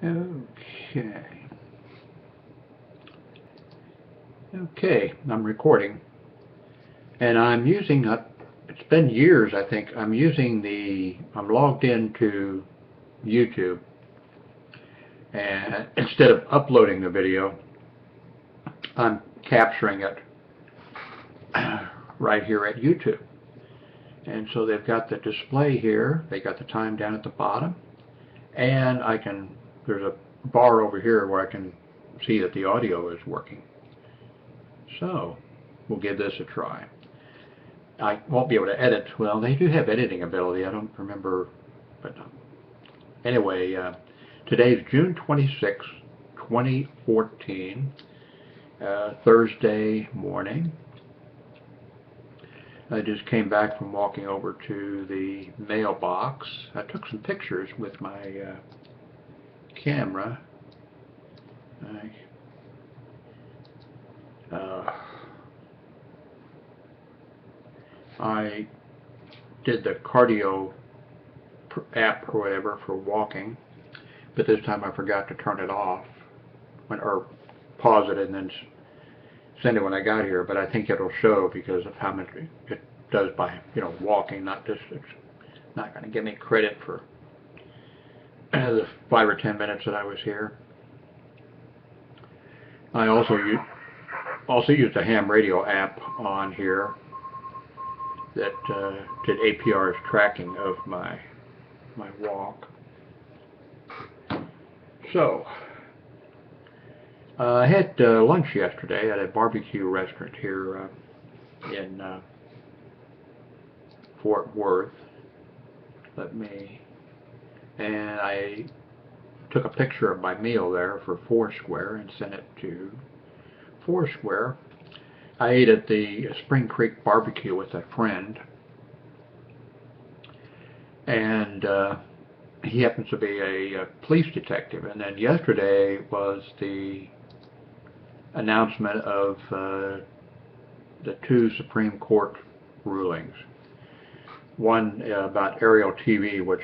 Okay. Okay, I'm recording. And I'm using, it's been years I think, I'm logged into YouTube. And instead of uploading the video, I'm capturing it right here at YouTube. And so they've got the display here, they got the time down at the bottom, and there's a bar over here where I can see that the audio is working. So we'll give this a try. I won't be able to edit. Well, they do have editing ability. I don't remember, but anyway, today's June 26, 2014, Thursday morning. I just came back from walking over to the mailbox. I took some pictures with my camera. I did the cardio app or whatever for walking, but this time I forgot to turn it off or pause it and then send it when I got here. But I think it'll show because of how much it does by walking. Not just, it's not going to give me credit for the 5 or 10 minutes that I was here. I also used a ham radio app on here that did APR's tracking of my walk. So I had lunch yesterday at a barbecue restaurant here in Fort Worth. And I took a picture of my meal there for Foursquare and sent it to Foursquare. I ate at the Spring Creek Barbecue with a friend, and he happens to be a police detective. And then yesterday was the announcement of the 2 Supreme Court rulings. One about aerial TV, which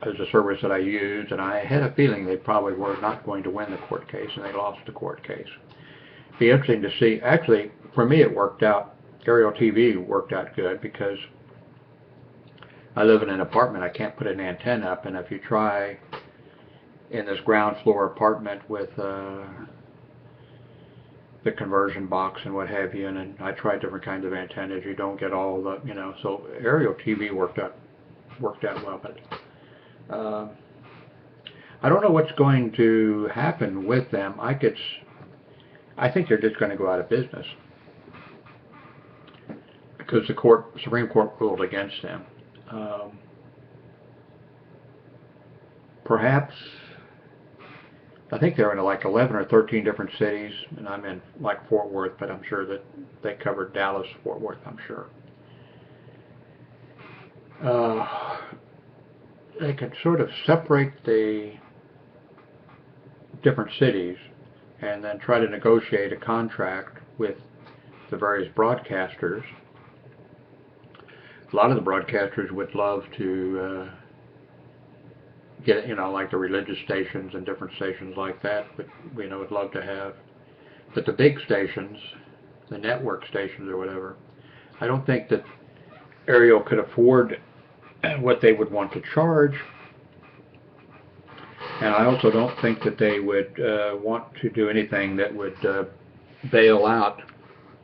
is a service that I used, and I had a feeling they probably were not going to win the court case, and they lost the court case. It'd be interesting to see. Actually, for me, it worked out. Aerial TV worked out good because I live in an apartment. I can't put an antenna up, and if you try in this ground floor apartment with the conversion box and what have you, and I tried different kinds of antennas, you don't get all the, so aerial TV worked out well, but I don't know what's going to happen with them. I think they're just going to go out of business because the Supreme Court ruled against them. Perhaps, I think they're in like 11 or 13 different cities, and I'm in like Fort Worth, but I'm sure that they covered Dallas, Fort Worth, I'm sure. They could sort of separate the different cities and then try to negotiate a contract with the various broadcasters. A lot of the broadcasters would love to get, like the religious stations and different stations like that, but would love to have. But the big stations, the network stations or whatever, I don't think that Ariel could afford what they would want to charge, and I also don't think that they would want to do anything that would bail out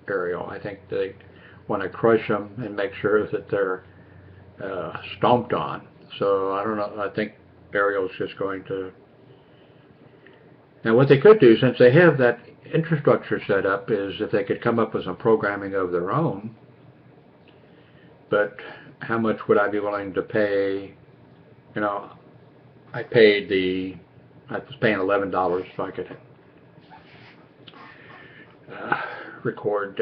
Ariel. I think they want to crush them and make sure that they're stomped on. So I don't know. I think Ariel's just going to. Now, what they could do, since they have that infrastructure set up, is if they could come up with some programming of their own. But how much would I be willing to pay? I was paying $11 so I could record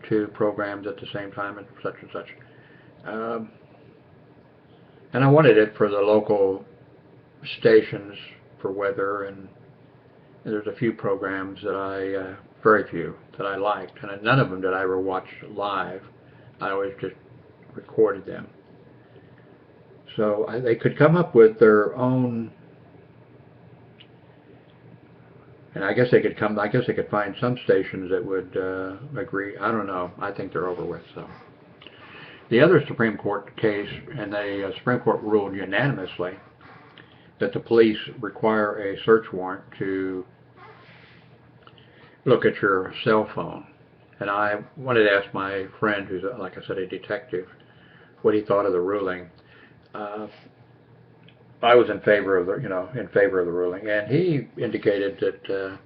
2 programs at the same time and such and such. And I wanted it for the local stations for weather, and there's a few programs that very few that I liked, and none of them did I ever watch live. I always just recorded them. So they could come up with their own And I guess they could come. I guess they could find some stations that would agree. I don't know. I think they're over with. So the other Supreme Court case, and the Supreme Court ruled unanimously that the police require a search warrant to look at your cell phone. And I wanted to ask my friend, who's, like I said, a detective, what he thought of the ruling. I was in favor of the ruling, and he indicated that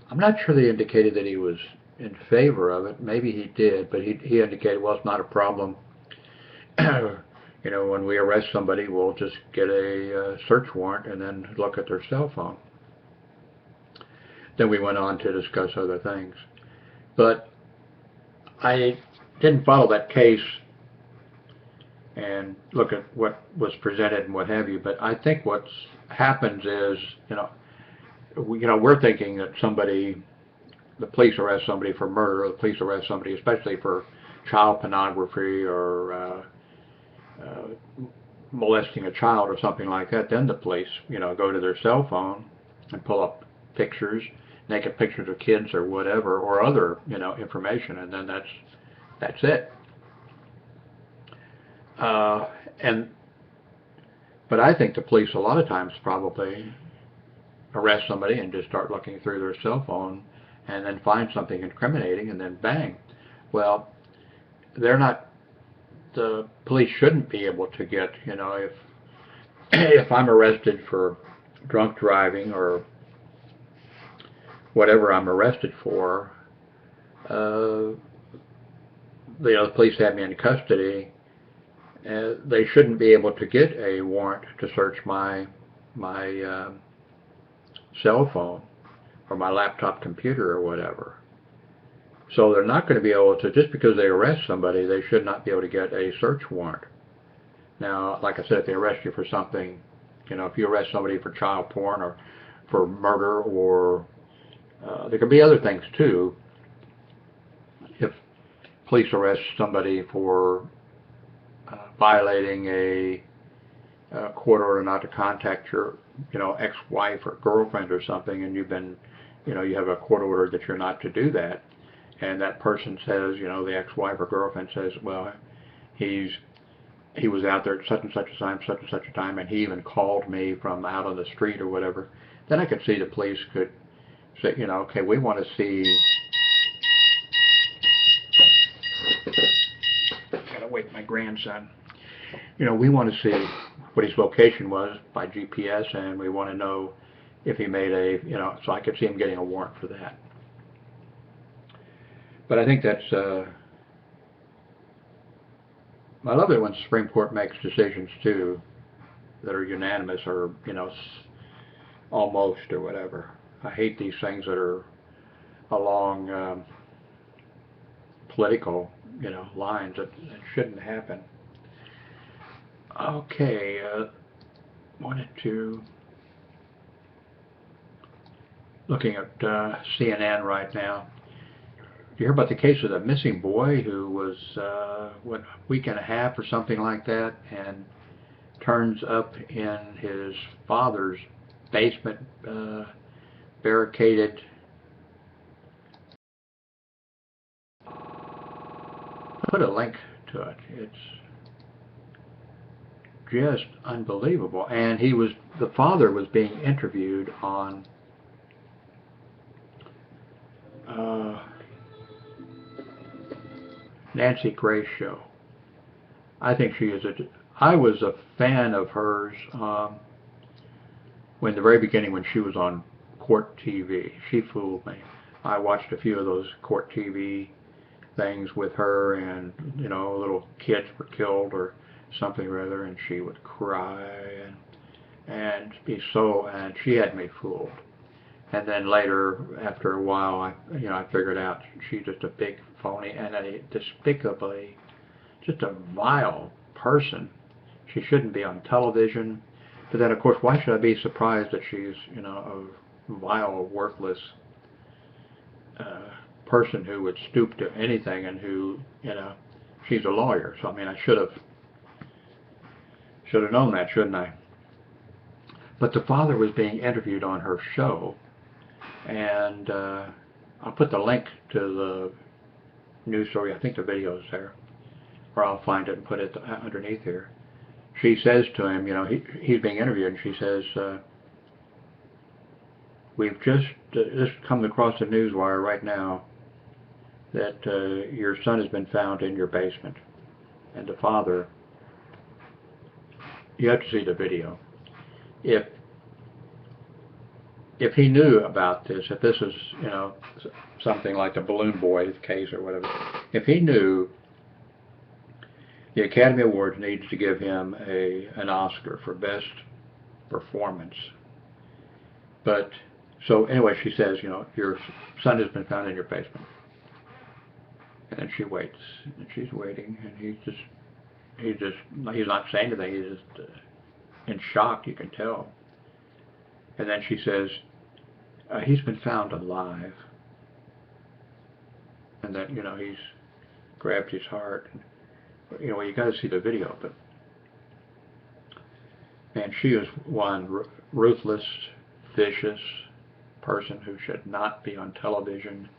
I'm not sure that he indicated that he was in favor of it. Maybe he did, but he indicated, well, it's not a problem. When we arrest somebody, we'll just get a search warrant and then look at their cell phone. Then we went on to discuss other things. But I didn't follow that case and look at what was presented and what have you. But I think what happens is, we're thinking that the police arrest somebody for murder, or the police arrest somebody, especially for child pornography or molesting a child or something like that. Then the police, go to their cell phone and pull up pictures, naked pictures of kids or whatever, or other, information, and then that's it. But I think the police a lot of times probably arrest somebody and just start looking through their cell phone and then find something incriminating and then bang. Well, the police shouldn't be able to get, if I'm arrested for drunk driving or whatever I'm arrested for, the police have me in custody. They shouldn't be able to get a warrant to search my cell phone or my laptop computer or whatever. So they're not going to be able to, just because they arrest somebody, they should not be able to get a search warrant. Now, like I said, if they arrest you for something, if you arrest somebody for child porn or for murder, or there could be other things too. If police arrest somebody for violating a court order not to contact your, ex-wife or girlfriend or something, and you have a court order that you're not to do that, and that person says, the ex-wife or girlfriend says, well, he was out there at such and such a time, and he even called me from out on the street or whatever, then I could see the police could say, okay, we want to see. Gotta wake my grandson. We want to see what his location was by GPS, and we want to know if he made so I could see him getting a warrant for that. But I think that's, I love it when the Supreme Court makes decisions too that are unanimous or, almost or whatever. I hate these things that are along political, lines that shouldn't happen. Okay, wanted to, looking at CNN right now. You hear about the case of the missing boy who was, a week and a half or something like that, and turns up in his father's basement, barricaded. Put a link to it. It's just unbelievable. And the father was being interviewed on Nancy Grace's show. I think she is I was a fan of hers when the very beginning, when she was on court TV. She fooled me. I watched a few of those court TV things with her, and little kids were killed or something or other, and she would cry and be so, and she had me fooled. And then later, after a while, I figured out she's just a big phony and a despicably, just a vile person. She shouldn't be on television. But then, of course, why should I be surprised that she's, a vile, worthless person who would stoop to anything, and who, she's a lawyer. So, I should have known that, shouldn't I? But the father was being interviewed on her show, And I'll put the link to the news story. I think the video is there, or I'll find it and put it underneath here. She says to him, you know, he's being interviewed, and she says, we've just come across the news wire right now that your son has been found in your basement. And the father, you have to see the video. If he knew about this, if this is, you know, something like the Balloon Boy case or whatever, if he knew, the Academy Awards needs to give him an Oscar for best performance. But so anyway, she says, you know, your son has been found in your basement. And then she waits, and she's waiting, and he's not saying anything. He's just in shock, you can tell. And then she says, he's been found alive. And then, you know, he's grabbed his heart. And, you know, well, you got to see the video, but man, she is one ruthless, vicious person who should not be on television.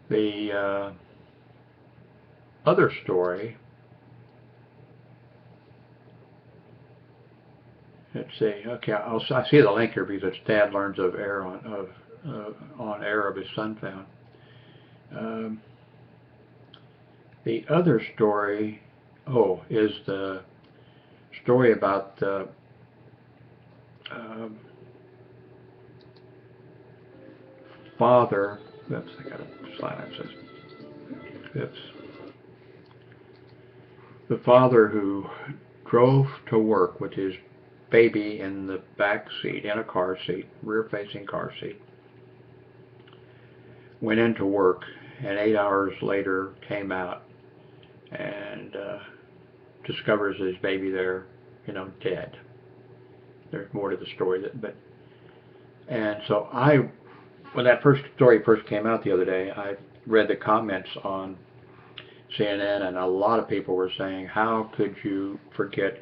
The other story, let's see. Okay, I see the link here because it's Dad learns of air on air of his son found. The other story, is the story about the father. Oops, I got a slide that says. Oops. The father who drove to work with his baby in the back seat, in a car seat, rear-facing car seat, went into work, and 8 hours later came out and discovers his baby there, you know, dead. There's more to the story, and so when that story first came out the other day, I read the comments on CNN, and a lot of people were saying, how could you forget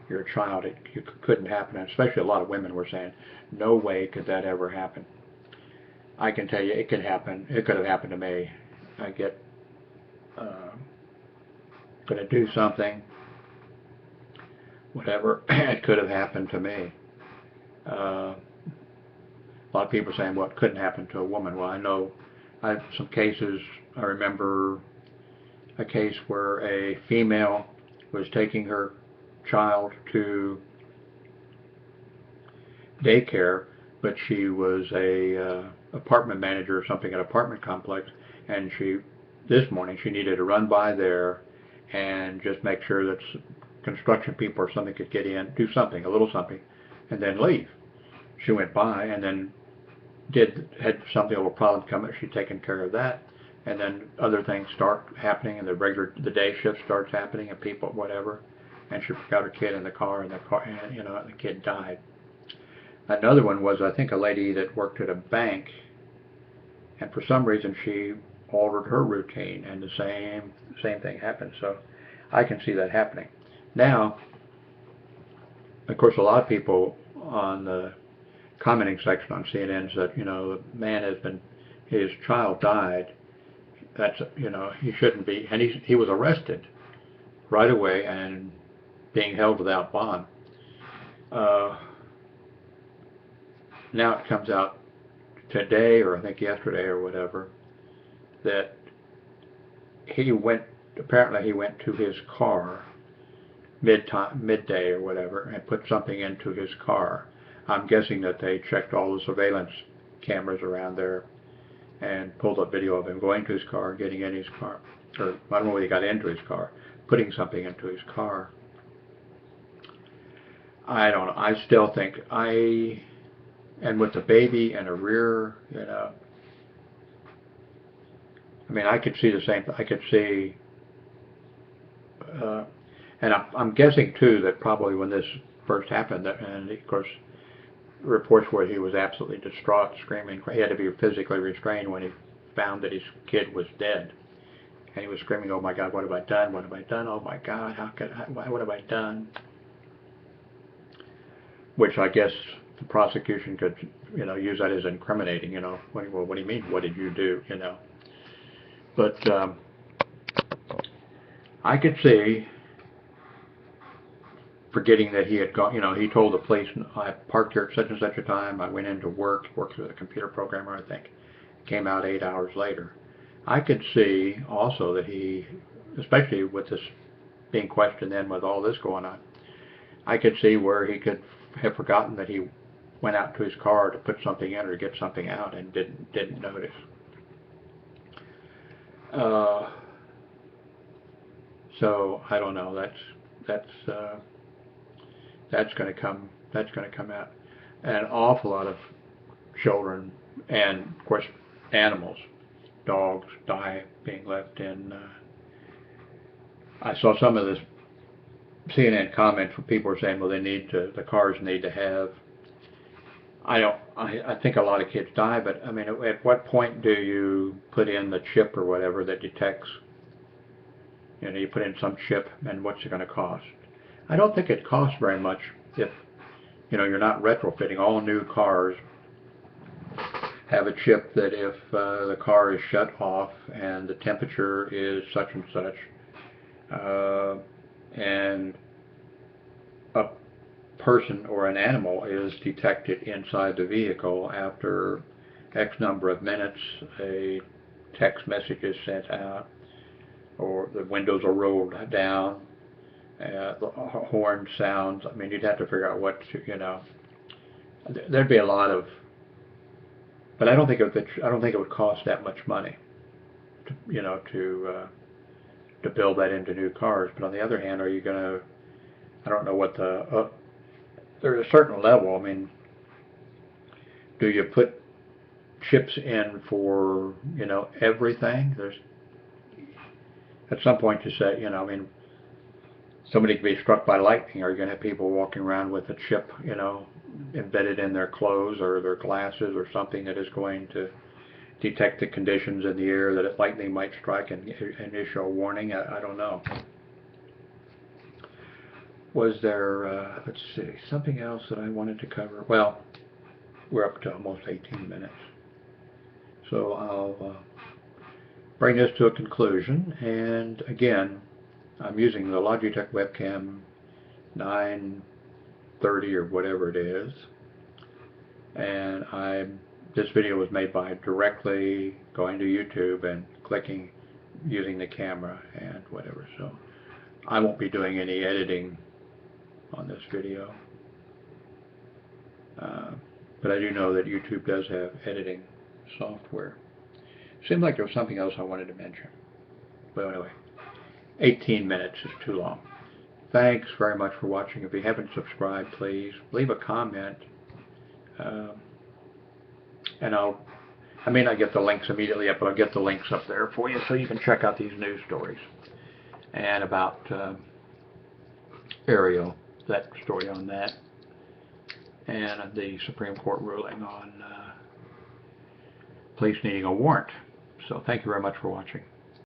your child? It couldn't happen, and especially a lot of women were saying, no way could that ever happen. I can tell you, it could happen. It could have happened to me. I get going to do something, whatever, it could have happened to me. A lot of people are saying, well, it couldn't happen to a woman. Well, I know I have some cases. I remember a case where a female was taking her child to daycare, but she was a apartment manager or something at an apartment complex, and this morning she needed to run by there and just make sure that construction people or something could get in, do something, a little something, and then leave. She went by and then had something, a little problem come up. She'd taken care of that, and then other things start happening, and the day shift starts happening, and people, whatever, and she forgot her kid in the car, and you know, the kid died. Another one was, I think, a lady that worked at a bank, and for some reason she altered her routine, and the same thing happened. So I can see that happening. Now, of course, a lot of people on the commenting section on CNN said, you know, the man his child died. That's, you know, he shouldn't be, and he was arrested right away and being held without bond. Now it comes out today, or I think yesterday or whatever, that apparently he went to his car midday or whatever and put something into his car. I'm guessing that they checked all the surveillance cameras around there and pulled up video of him going to his car, getting in his car, or I don't know whether he got into his car, putting something into his car. I don't know. I still think and with the baby and a rear, you know, I mean, I could see the same. I could see, and I'm guessing too that probably when this first happened, and of course, reports where he was absolutely distraught, screaming. He had to be physically restrained when he found that his kid was dead, and he was screaming, "Oh my God, what have I done? What have I done? Oh my God, what have I done?" Which I guess the prosecution could, use that as incriminating, What do you mean, what did you do, But I could see, forgetting that he had gone, he told the police, I parked here at such and such a time, I went into worked with a computer programmer, I think, came out 8 hours later. I could see also that he, especially with this being questioned then with all this going on, I could see where he could have forgotten that he went out to his car to put something in or get something out and didn't notice. So I don't know. That's going to come out. An awful lot of children and of course animals, dogs, die being left in. I saw some of this CNN comments where people are saying, well, the cars need to have. I think a lot of kids die, but I mean, at what point do you put in the chip or whatever that detects? You put in some chip, and what's it going to cost? I don't think it costs very much if you're not retrofitting. All new cars have a chip that if the car is shut off and the temperature is such and such, and a person or an animal is detected inside the vehicle, after X number of minutes, a text message is sent out, or the windows are rolled down, the horn sounds. I mean, you'd have to figure out what there'd be a lot of, but I don't think it would cost that much money to build that into new cars. But on the other hand, are you going to? I don't know what there's a certain level. I mean, do you put chips in for everything? There's at some point you say, I mean, somebody could be struck by lightning. Are you going to have people walking around with a chip, embedded in their clothes or their glasses or something that is going to detect the conditions in the air that lightning might strike and issue a warning? I don't know. Was there, let's see, something else that I wanted to cover? Well, we're up to almost 18 minutes. So I'll bring this to a conclusion. And again, I'm using the Logitech webcam 930 or whatever it is. And this video was made by directly going to YouTube and clicking, using the camera and whatever. So I won't be doing any editing on this video. But I do know that YouTube does have editing software. Seemed like there was something else I wanted to mention. But anyway, 18 minutes is too long. Thanks very much for watching. If you haven't subscribed, please leave a comment. And I may not get the links immediately up, but I'll get the links up there for you so you can check out these news stories. And about Ariel, that story on that, and the Supreme Court ruling on police needing a warrant. So thank you very much for watching.